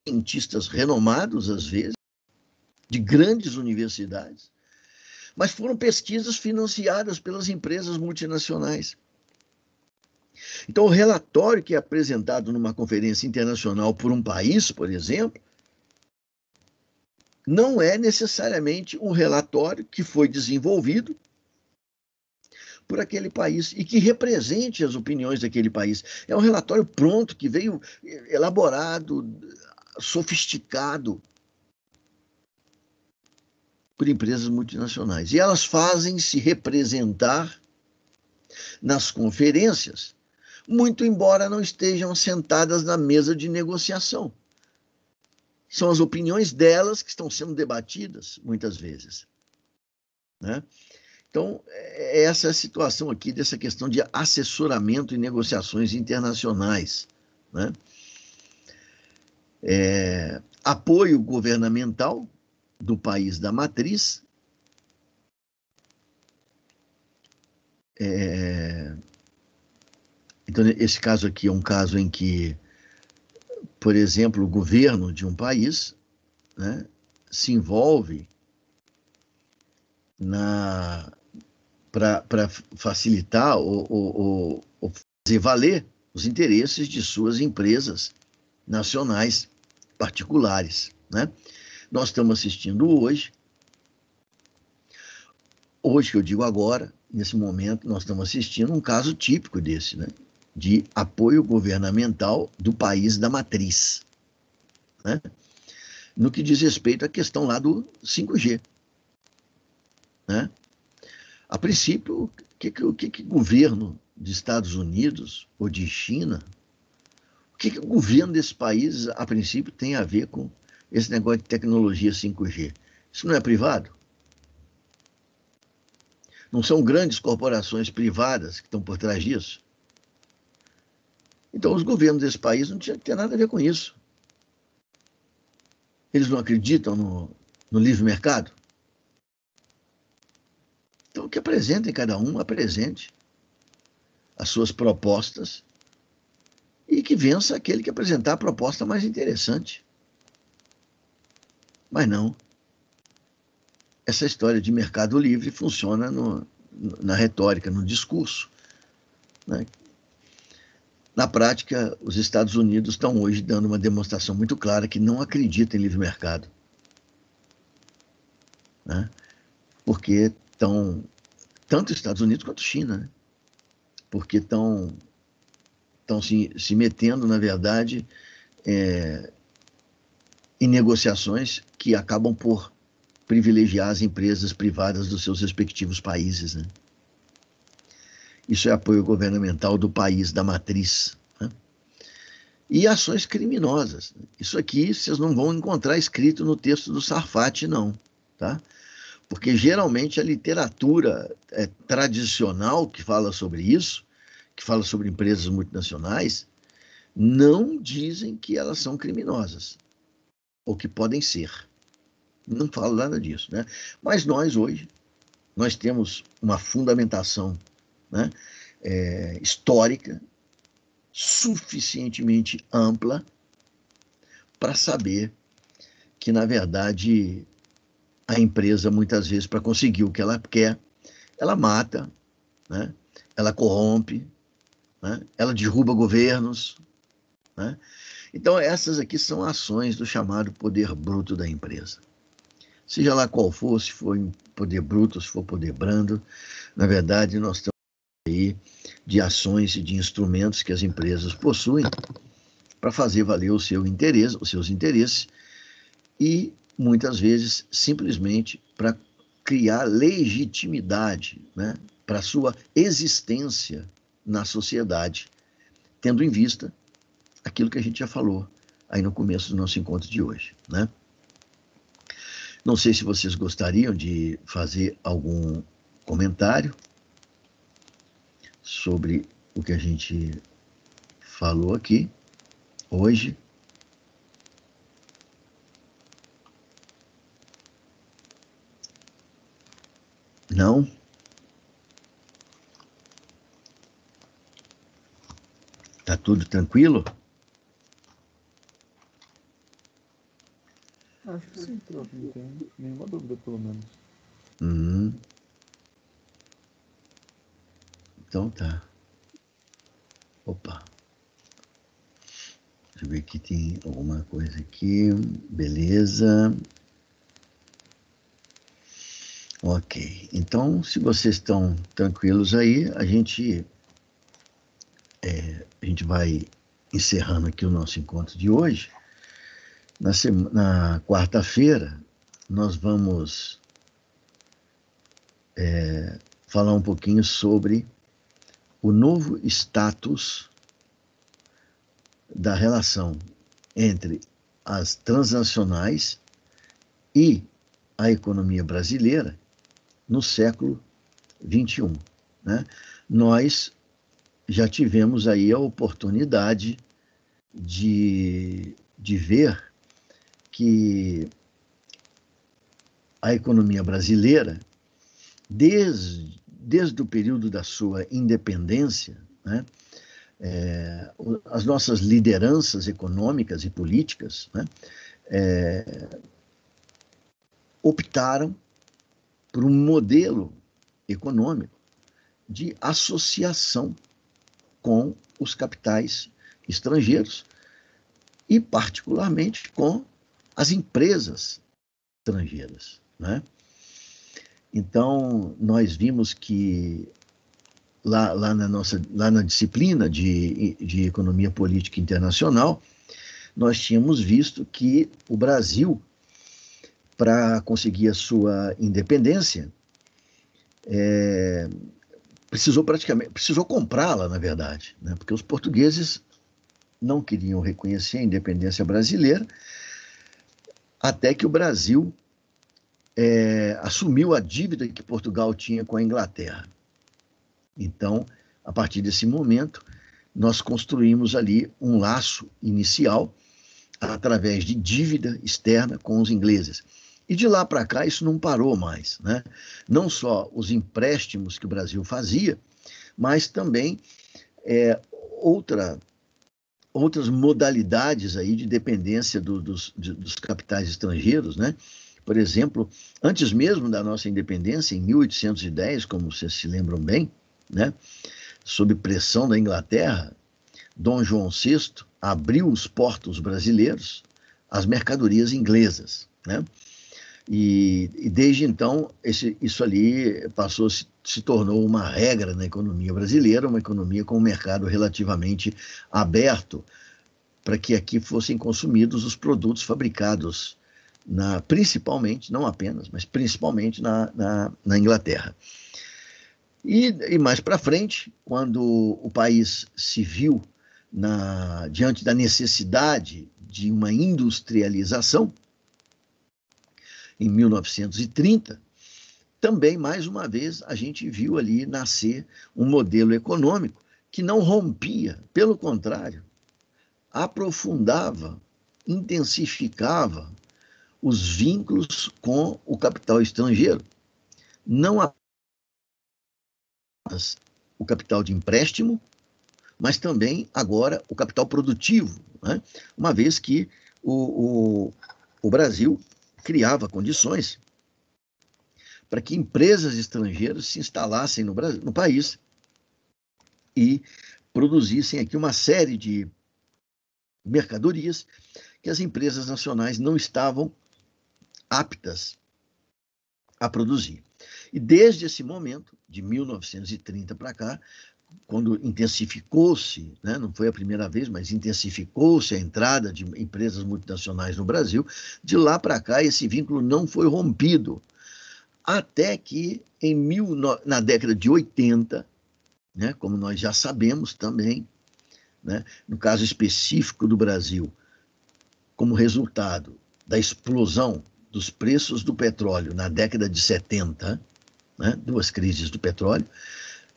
cientistas renomados, às vezes, de grandes universidades, mas foram pesquisas financiadas pelas empresas multinacionais. Então, o relatório que é apresentado numa conferência internacional por um país, por exemplo, não é necessariamente um relatório que foi desenvolvido por aquele país e que represente as opiniões daquele país. É um relatório pronto, que veio elaborado, sofisticado por empresas multinacionais. E elas fazem se representar nas conferências, muito embora não estejam sentadas na mesa de negociação. São as opiniões delas que estão sendo debatidas, muitas vezes. Né? Então, essa é a situação aqui dessa questão de assessoramento e negociações internacionais. Né? Apoio governamental do país da matriz, então, esse caso aqui é um caso em que, por exemplo, o governo de um país, né, se envolve para facilitar ou fazer valer os interesses de suas empresas nacionais particulares. Né? Nós estamos assistindo hoje que eu digo agora, nesse momento, nós estamos assistindo um caso típico desse, né? De apoio governamental do país da matriz, né? No que diz respeito à questão lá do 5G. Né? A princípio, o que o governo dos Estados Unidos ou de China, o que o governo desse país, a princípio, tem a ver com esse negócio de tecnologia 5G? Isso não é privado? Não são grandes corporações privadas que estão por trás disso? Então, os governos desse país não tinham que ter nada a ver com isso. Eles não acreditam no livre mercado? Então, que apresentem, cada um apresente as suas propostas e que vença aquele que apresentar a proposta mais interessante. Mas não. Essa história de mercado livre funciona na retórica, no discurso. Né? Na prática, os Estados Unidos estão hoje dando uma demonstração muito clara que não acreditam em livre mercado. Né? Porque estão, tanto os Estados Unidos quanto a China, né? Porque estão se metendo, na verdade, em negociações que acabam por privilegiar as empresas privadas dos seus respectivos países. Né? Isso é apoio governamental do país, da matriz. Né? E ações criminosas. Isso aqui vocês não vão encontrar escrito no texto do Sarfati, não. Tá? Porque geralmente a literatura tradicional que fala sobre isso, que fala sobre empresas multinacionais, não dizem que elas são criminosas, ou que podem ser. Não falo nada disso. Né? Mas nós, hoje, nós temos uma fundamentação, né, histórica suficientemente ampla para saber que, na verdade, a empresa, muitas vezes, para conseguir o que ela quer, ela mata, né? Ela corrompe, né? Ela derruba governos. Né? Então, essas aqui são ações do chamado poder bruto da empresa. Seja lá qual for, se for poder bruto, se for poder brando, na verdade, nós estamos aí de ações e de instrumentos que as empresas possuem para fazer valer o seu interesse, os seus interesses e, muitas vezes, simplesmente para criar legitimidade, né, para a sua existência na sociedade, tendo em vista aquilo que a gente já falou aí no começo do nosso encontro de hoje. Né? Não sei se vocês gostariam de fazer algum comentário sobre o que a gente falou aqui hoje. Não? Tá tudo tranquilo? Acho que sim, prof, não tem nenhuma dúvida, pelo menos. Uhum. Então tá. Opa. Deixa eu ver aqui, tem alguma coisa aqui. Beleza. Ok. Então, se vocês estão tranquilos aí, a gente vai encerrando aqui o nosso encontro de hoje. Na quarta-feira, nós vamos falar um pouquinho sobre o novo status da relação entre as transnacionais e a economia brasileira no século XXI. Né? Nós já tivemos aí a oportunidade de ver que a economia brasileira, desde o período da sua independência, né, as nossas lideranças econômicas e políticas, né, optaram por um modelo econômico de associação com os capitais estrangeiros e, particularmente, com as empresas estrangeiras. Né? Então, nós vimos que lá na disciplina de Economia Política Internacional, nós tínhamos visto que o Brasil, para conseguir a sua independência, precisou comprá-la, na verdade, né? Porque os portugueses não queriam reconhecer a independência brasileira, até que o Brasil assumiu a dívida que Portugal tinha com a Inglaterra. Então, a partir desse momento, nós construímos ali um laço inicial através de dívida externa com os ingleses. E de lá para cá isso não parou mais, né? Não só os empréstimos que o Brasil fazia, mas também outras modalidades aí de dependência dos capitais estrangeiros, né? Por exemplo, antes mesmo da nossa independência, em 1810, como vocês se lembram bem, né? Sob pressão da Inglaterra, Dom João VI abriu os portos brasileiros às mercadorias inglesas, né? E desde então, isso ali se tornou uma regra na economia brasileira, uma economia com um mercado relativamente aberto para que aqui fossem consumidos os produtos fabricados, principalmente, não apenas, mas principalmente na Inglaterra. E mais para frente, quando o país se viu diante da necessidade de uma industrialização, em 1930, também, mais uma vez, a gente viu ali nascer um modelo econômico que não rompia, pelo contrário, aprofundava, intensificava os vínculos com o capital estrangeiro. Não apenas o capital de empréstimo, mas também agora o capital produtivo, né? Uma vez que o Brasil criava condições para que empresas estrangeiras se instalassem no país e produzissem aqui uma série de mercadorias que as empresas nacionais não estavam aptas a produzir. E desde esse momento, de 1930 para cá, quando intensificou-se, né, não foi a primeira vez, mas intensificou-se a entrada de empresas multinacionais no Brasil, de lá para cá esse vínculo não foi rompido. Até que na década de 80, né, como nós já sabemos também, né, no caso específico do Brasil, como resultado da explosão dos preços do petróleo na década de 70, né, duas crises do petróleo,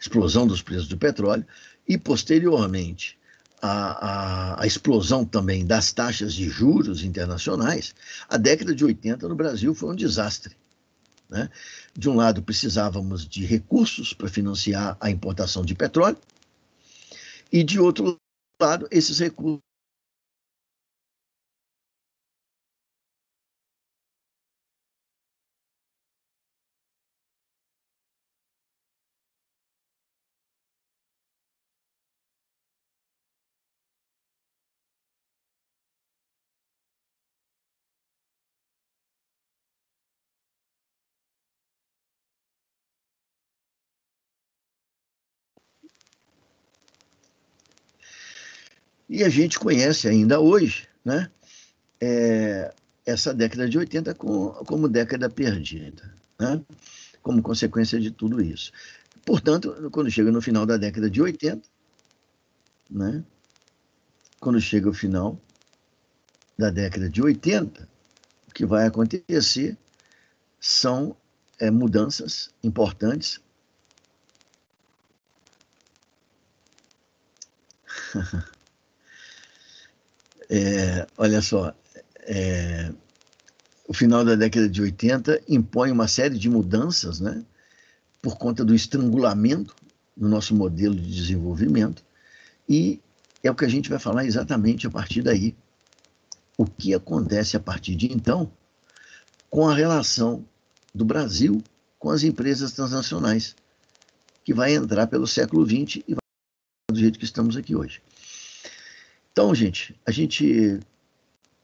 explosão dos preços do petróleo, e posteriormente a explosão também das taxas de juros internacionais, a década de 80 no Brasil foi um desastre. Né? De um lado, precisávamos de recursos para financiar a importação de petróleo, e de outro lado, esses recursos E a gente conhece ainda hoje, né, essa década de 80 como década perdida, né, como consequência de tudo isso. Portanto, quando chega no final da década de 80, né, quando chega o final da década de 80, o que vai acontecer são mudanças importantes. Olha só, o final da década de 80 impõe uma série de mudanças, né, por conta do estrangulamento no nosso modelo de desenvolvimento, e é o que a gente vai falar exatamente a partir daí. O que acontece a partir de então com a relação do Brasil com as empresas transnacionais, que vai entrar pelo século XX e vai do jeito que estamos aqui hoje. Então, gente, a gente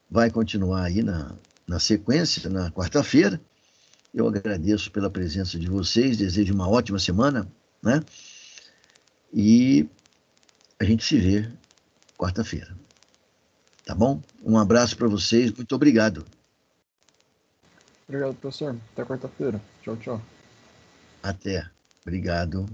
vai continuar aí na sequência, na quarta-feira. Eu agradeço pela presença de vocês, desejo uma ótima semana, né? E a gente se vê quarta-feira. Tá bom? Um abraço para vocês, muito obrigado. Obrigado, professor. Até quarta-feira. Tchau, tchau. Até. Obrigado.